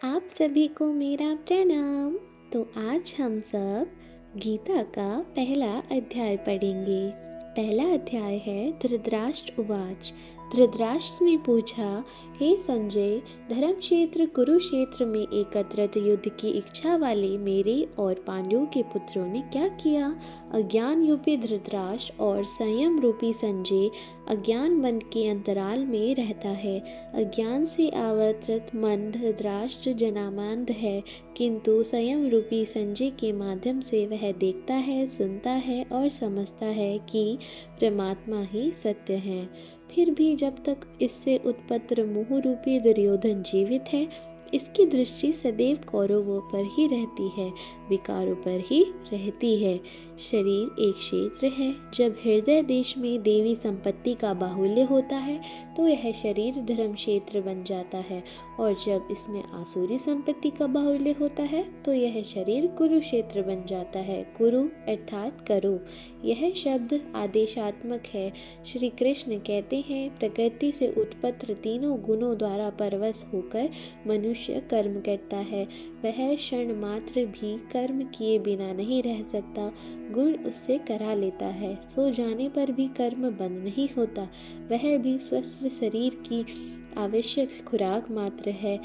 आप सभी को मेरा प्रणाम। तो आज हम सब गीता का पहला अध्याय पढ़ेंगे। पहला अध्याय है धृतराष्ट्र उवाच। धृतराष्ट्र ने पूछा, हे संजय, धर्मक्षेत्र कुरुक्षेत्र में एकत्रित युद्ध की इच्छा वाले मेरे और पांडवों के पुत्रों ने क्या किया? अज्ञान रूपी धृतराष्ट्र और संयम रूपी संजय अज्ञान मन के अंतराल में रहता है। अज्ञान से आवृत मन धृतराष्ट्र जन्मांध है, किंतु संयम रूपी संजय के माध्यम से वह देखता है, सुनता है और समझता है कि परमात्मा ही सत्य है। फिर भी जब तक इससे उत्पन्न मोह रूपी दुर्योधन जीवित है, इसकी दृष्टि सदैव कौरवों पर ही रहती है, विकारों पर ही रहती है। शरीर एक क्षेत्र है। जब हृदय देश में देवी संपत्ति का बाहुल्य होता है तो यह शरीर धर्म क्षेत्र बन जाता है, और जब इसमें आसुरी संपत्ति का बाहुल्य होता है तो यह शरीर कुरुक्षेत्र बन जाता है। कुरु अर्थात करो। यह शब्द आदेशात्मक है। श्री कृष्ण कहते हैं, प्रकृति से उत्पन्न तीनों गुणों द्वारा परवश होकर मनुष्य कर्म करता है। वह क्षण मात्र भी कर्म किए बिना नहीं रह सकता। गुण उससे करा लेता है। सो जाने पर भी कर्म बंद नहीं होता। वह भी स्वस्थ शरीर की आवश्यक खुराक मात्र है।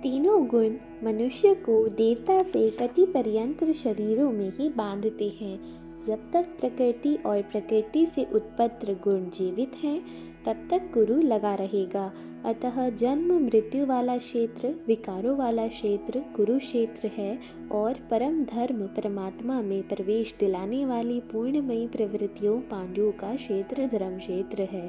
तीनों गुण मनुष्य को देवता से कति पर्यंत शरीरों में ही बांधते हैं। जब तक प्रकृति और प्रकृति से उत्पन्न गुण जीवित हैं, तब तक गुरु लगा रहेगा। अतः जन्म मृत्यु वाला क्षेत्र, विकारों वाला क्षेत्र कुरुक्षेत्र है, और परम धर्म परमात्मा में प्रवेश दिलाने वाली पूर्णमयी प्रवृत्तियों पांडवों का क्षेत्र धर्म क्षेत्र है।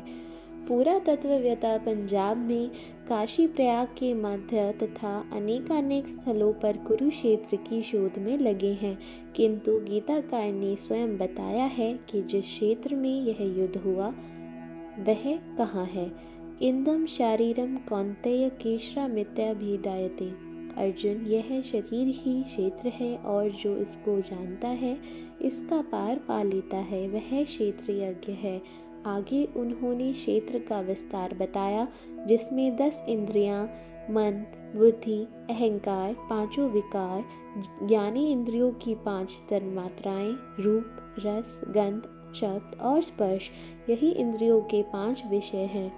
पूरा तत्वव्यता पंजाब में काशी प्रयाग के मध्य तथा अनेकानेक स्थलों पर कुरुक्षेत्र की शोध में लगे हैं, किंतु गीताकार ने स्वयं बताया है कि जिस क्षेत्र में यह युद्ध हुआ वह कहाँ है। इंदम शारीरम कौन्तेय केशरामित्यभिधायते। अर्जुन, यह शरीर ही क्षेत्र है, और जो इसको जानता है, इसका पार पा लेता है, वह क्षेत्र यज्ञ है। आगे उन्होंने क्षेत्र का विस्तार बताया, जिसमें 10 इंद्रियां, मन, बुद्धि, अहंकार, पांचों विकार, ज्ञानी इंद्रियों की 5 तन्मात्राएं, रूप, रस, गंध, शब्द और स्पर्श, यही इंद्रियों के 5 विषय हैं,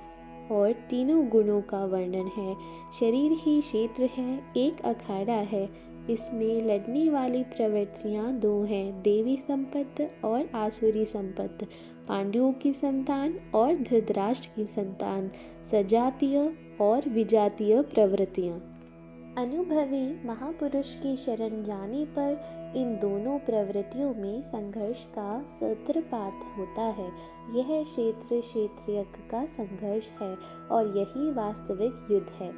और तीनों गुणों का वर्णन है। शरीर ही क्षेत्र है, एक अखाड़ा है। इसमें लड़ने वाली प्रवृत्तियां 2 हैं, देवी संपत्ति और आसुरी संपत्ति, पांडवों की संतान और धृतराष्ट्र की संतान, सजातीय और विजातीय प्रवृत्तियां। अनुभवी महापुरुष की शरण जाने पर इन दोनों प्रवृत्तियों में संघर्ष का सूत्रपात होता है। यह क्षेत्र क्षेत्रज्ञ का संघर्ष है, और यही वास्तविक युद्ध है।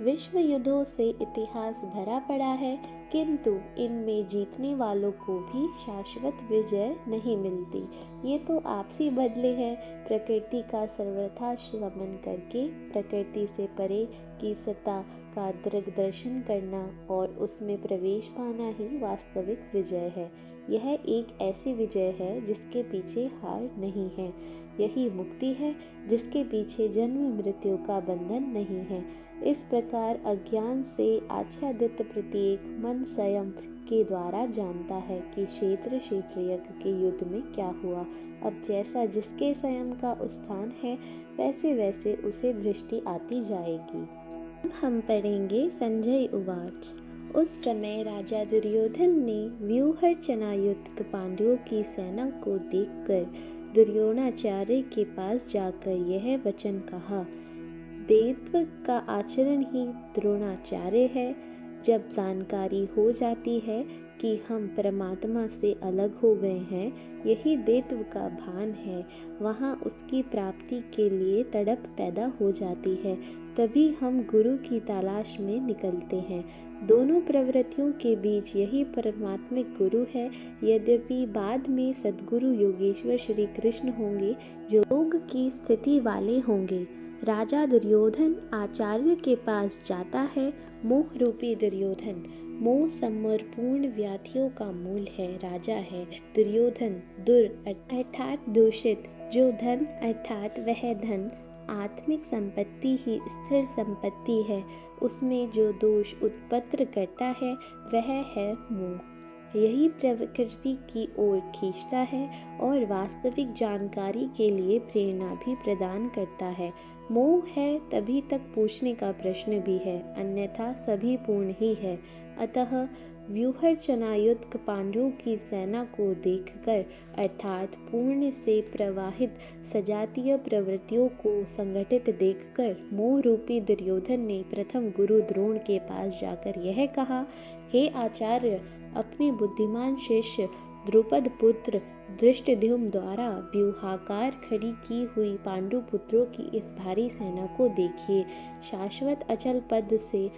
विश्व युद्धों से इतिहास भरा पड़ा है, किंतु इनमें जीतने वालों को भी शाश्वत विजय नहीं मिलती। ये तो आपसी बदले हैं। प्रकृति का सर्वथा शमन करके प्रकृति से परे की सत्ता का दृग्दर्शन करना और उसमें प्रवेश पाना ही वास्तविक विजय है। यह एक ऐसी विजय है जिसके पीछे हार नहीं है। यही मुक्ति है जिसके पीछे जन्म मृत्यु का बंधन नहीं है। इस प्रकार अज्ञान से आच्छादित प्रत्येक मन संयम के द्वारा जानता है कि क्षेत्र क्षेत्रज्ञ के युद्ध में क्या हुआ। अब जैसा जिसके संयम का स्थान है, वैसे वैसे उसे दृष्टि आती जाएगी। अब हम पढ़ेंगे संजय उवाच। उस समय राजा दुर्योधन ने व्यूहरचनायुक्त पांडवों की सेना को देखकर दुर्योधनाचार्य के पास जाकर यह वचन कहा, देवत्व का आचरण ही द्रोणाचार्य है। जब जानकारी हो जाती है कि हम परमात्मा से अलग हो गए हैं, यही देवत्व का भान है, वहाँ उसकी प्राप्ति के लिए तड़प पैदा हो जाती है। तभी हम गुरु की तलाश में निकलते हैं। दोनों प्रवृत्तियों के बीच यही परमात्मिक गुरु है। यद्यपि बाद में सद्गुरु योगेश्वर श्री कृष्ण होंगे, जो योग की स्थिति वाले होंगे। राजा दुर्योधन आचार्य के पास जाता है। मोह रूपी दुर्योधन मोह समर्पूर्ण व्याधियों का मूल है, राजा है। दुर्योधन दुर अर्थात दूषित, जो धन अर्थात वह धन आत्मिक संपत्ति ही स्थिर संपत्ति है। उसमें जो दोष उत्पन्न करता है वह है मोह। यही प्रकृति की ओर खींचता है और वास्तविक जानकारी के लिए प्रेरणा भी प्रदान करता है। मोह है तभी तक पूछने का प्रश्न भी है, अन्यथा सभी पूर्ण ही है। अतः व्यूहरचनायुक्त पांडवों की सेना को देखकर, अर्थात पूर्ण से प्रवाहित सजातीय प्रवृत्तियों को संगठित देखकर, मोह रूपी दुर्योधन ने प्रथम गुरु द्रोण के पास जाकर यह कहा, हे आचार्य, अपने बुद्धिमान शिष्य द्रुपद पुत्र धृष्टद्युम्न द्वारा व्यूहाकार खड़ी की हुई पांडु पुत्रों की इस भारी सेना को देखिए। शाश्वत अचल पद से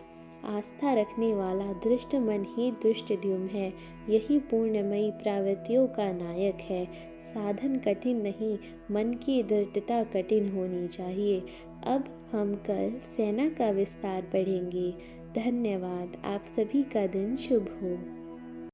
आस्था रखने वाला दृष्ट मन ही धृष्टद्युम्न है। यही पूर्णमयी प्रवृत्तियों का नायक है। साधन कठिन नहीं, मन की दृढ़ता कठिन होनी चाहिए। अब हम कल सेना का विस्तार पढ़ेंगे। धन्यवाद। आप सभी का दिन शुभ हो।